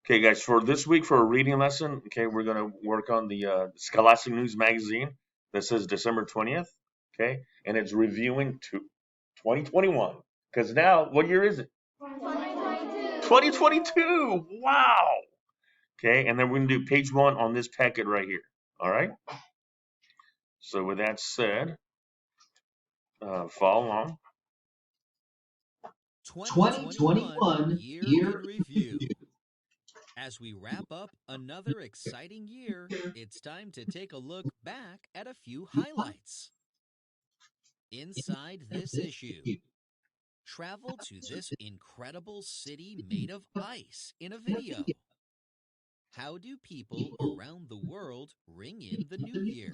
Okay, guys, for this week for a reading lesson, okay, we're gonna work on the Scholastic News magazine. This is December 20th, okay, and it's reviewing to 2021. Because now, what year is it? 2022. Wow. Okay, and then we're gonna do page one on this packet right here. All right. So with that said, follow along. 2021 Year in Review. As we wrap up another exciting year, it's time to take a look back at a few highlights. Inside this issue, travel to this incredible city made of ice in a video. How do people around the world ring in the new year?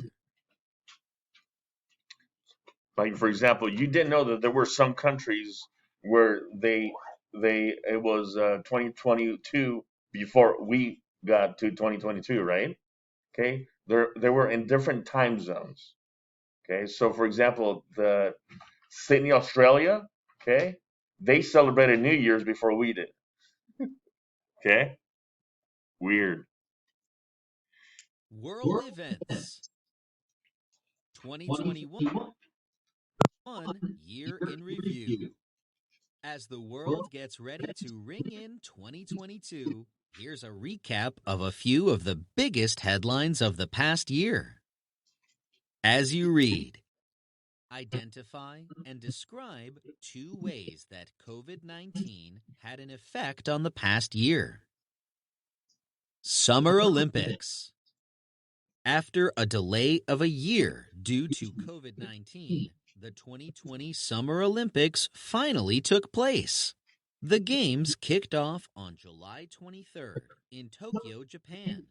Like for example, you didn't know that there were some countries where they it was 2022 before we got to 2022, right? Okay, they were in different time zones. Okay, so for example, the Sydney, Australia, okay, they celebrated New Year's before we did. Okay, weird. World events. 2021 Year in Review. As the world gets ready to ring in 2022, here's a recap of a few of the biggest headlines of the past year. As you read, identify and describe 2 ways that COVID-19 had an effect on the past year. Summer Olympics. After a delay of a year due to COVID-19, the 2020 Summer Olympics finally took place. The Games kicked off on July 23rd in Tokyo, Japan.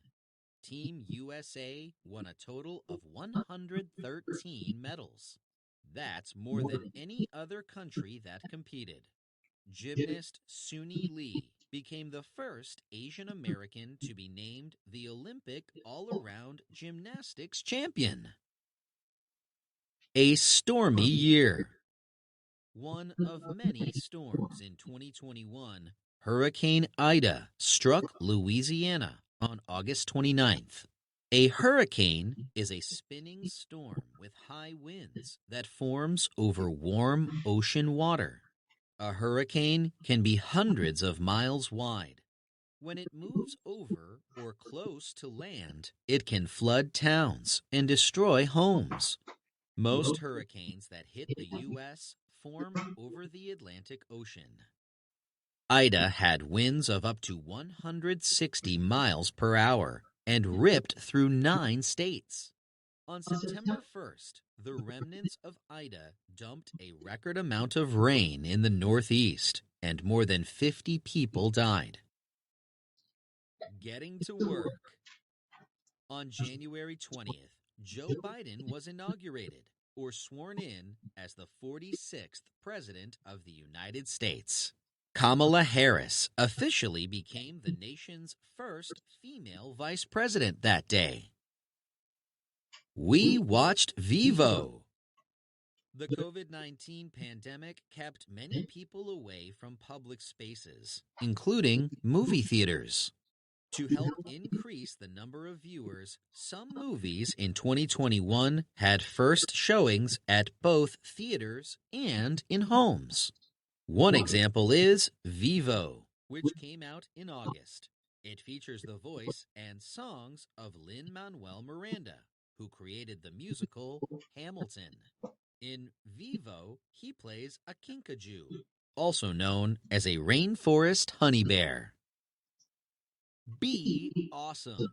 Team USA won a total of 113 medals. That's more than any other country that competed. Gymnast Suni Lee became the first Asian American to be named the Olympic all-around gymnastics champion. A stormy year. One of many storms in 2021, Hurricane Ida struck Louisiana on August 29th. A hurricane is a spinning storm with high winds that forms over warm ocean water. A hurricane can be hundreds of miles wide. When it moves over or close to land, it can flood towns and destroy homes. Most hurricanes that hit the U.S. form over the Atlantic Ocean. Ida had winds of up to 160 miles per hour and ripped through 9 states. On September 1st, the remnants of Ida dumped a record amount of rain in the Northeast, and more than 50 people died. Getting to work. On January 20th, Joe Biden was inaugurated, or sworn in, as the 46th President of the United States. Kamala Harris officially became the nation's first female vice president that day. We watched Vivo. The COVID-19 pandemic kept many people away from public spaces, including movie theaters. To help increase the number of viewers, some movies in 2021 had first showings at both theaters and in homes. One example is Vivo, which came out in August. It features the voice and songs of Lin-Manuel Miranda, who created the musical Hamilton. In Vivo, he plays a kinkajou, also known as a rainforest honey bear. Be awesome.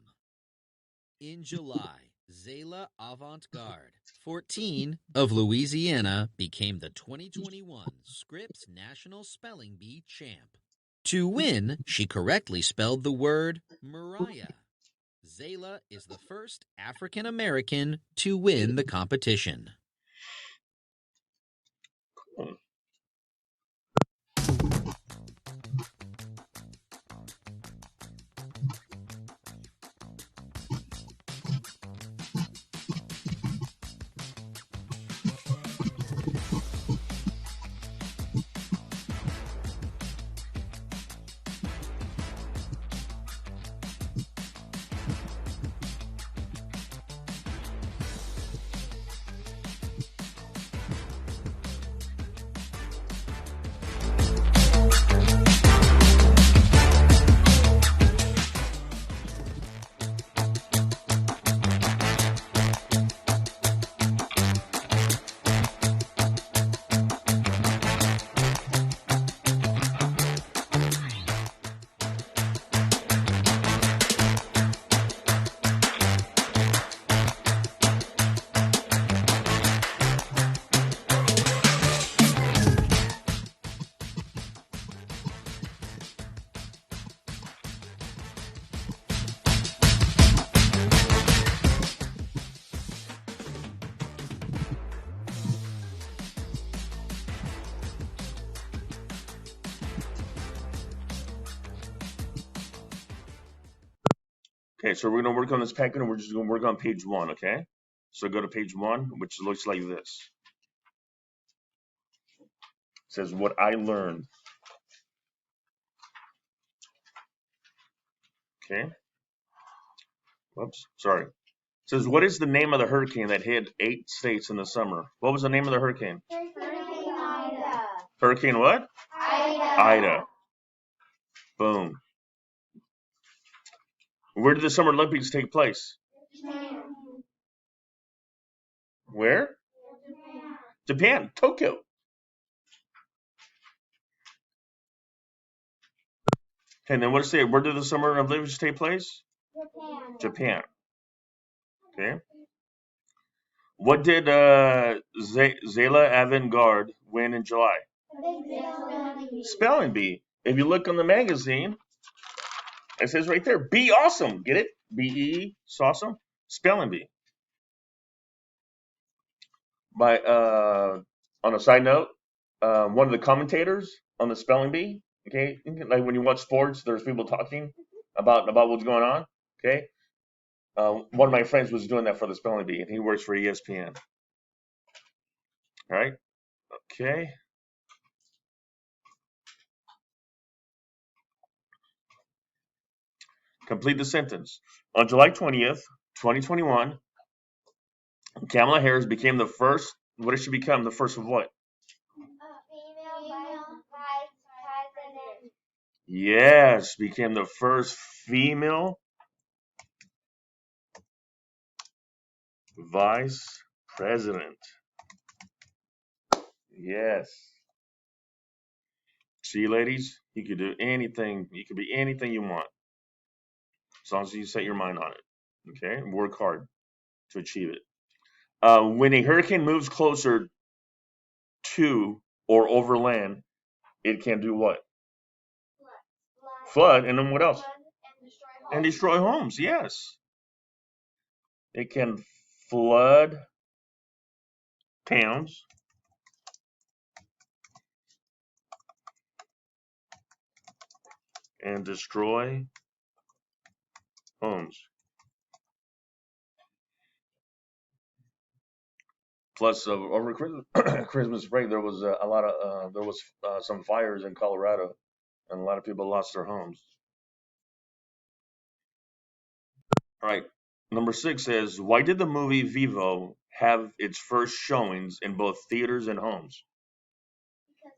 In July, Zayla Avant-Garde, 14, of Louisiana, became the 2021 Scripps National Spelling Bee champ. To win, she correctly spelled the word Mariah. Zayla is the first African American to win the competition. Okay, so we're gonna work on this packet, and we're just gonna work on page 1. Okay, so go to page 1, which looks like this. It says what I learned. Okay, whoops, sorry. It says what is the name of the hurricane that hit 8 states in the summer? What was the name of the hurricane? Hurricane Ida. Hurricane what? Ida. Ida. Boom. Where did the Summer Olympics take place? Japan. Where? Japan. Japan, Tokyo. Okay, and then what does it say? Where did the Summer Olympics take place? Japan. Japan. Okay. What did Zayla Avantgarde win in July? Spelling bee. If you look on the magazine, it says right there, be awesome. Get it? B-E, awesome. Spelling bee. By on a side note, one of the commentators on the spelling bee, okay, like when you watch sports, there's people talking about what's going on, okay. One of my friends was doing that for the spelling bee, and he works for ESPN. All right, okay. Complete the sentence. On July 20th, 2021, Kamala Harris became the first. What did she become? The first of what? Female vice president. Yes, became the first female vice president. Yes. See, ladies, you could do anything. You could be anything you want, as long as you set your mind on it. Okay, and work hard to achieve it. When a hurricane moves closer to or over land, it can do what? Flood, and then what else? And destroy homes. Yes, it can flood towns and destroy homes. Plus, over Christmas break, there was a lot of there was some fires in Colorado, and a lot of people lost their homes. All right. Number 6 says, why did the movie Vivo have its first showings in both theaters and homes? Because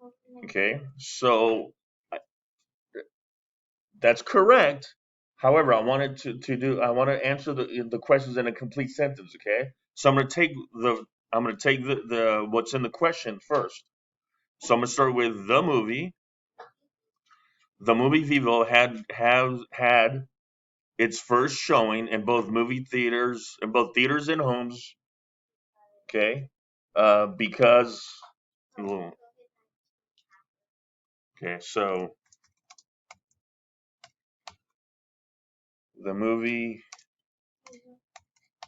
of COVID. Okay, so that's correct. However, I want to answer the questions in a complete sentence. Okay, so I'm gonna take the what's in the question first. So I'm gonna start with the movie. The movie Vivo had its first showing in both theaters and homes. Okay, because okay, so the movie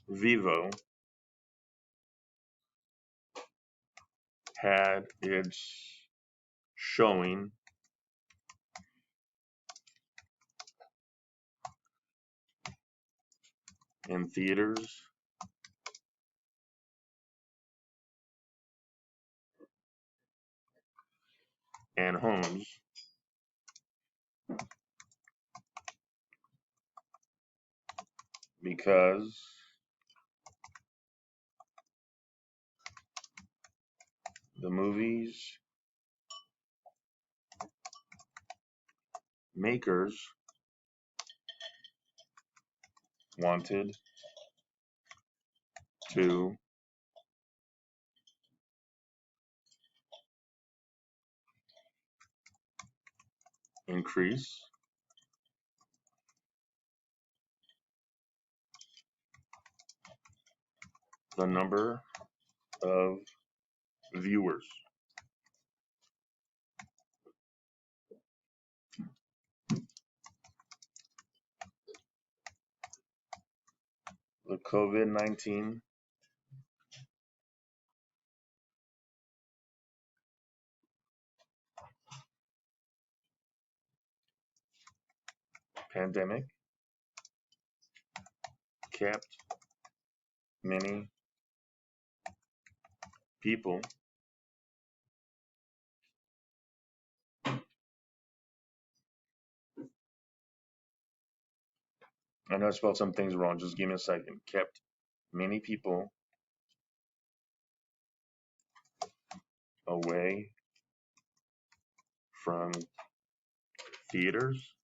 Vivo had its showing in theaters and homes because the movie's makers wanted to increase the number of viewers. The COVID-19 pandemic kept many people I know I spelled some things wrong. Just give me a second. Kept many people away from theaters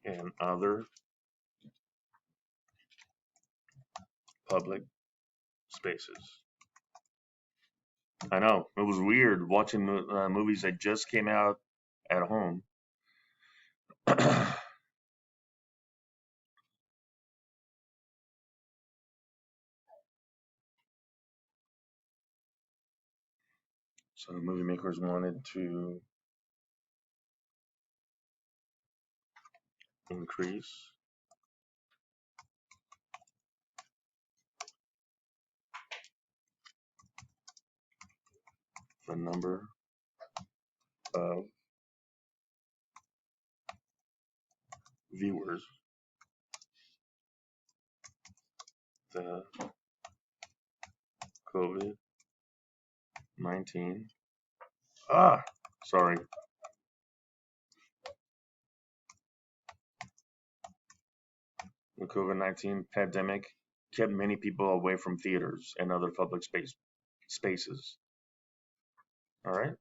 and other public spaces. I know it was weird watching movies that just came out at home. So the movie makers wanted to increase the number of viewers the COVID-19 sorry. The COVID-19 pandemic kept many people away from theaters and other public spaces. All right.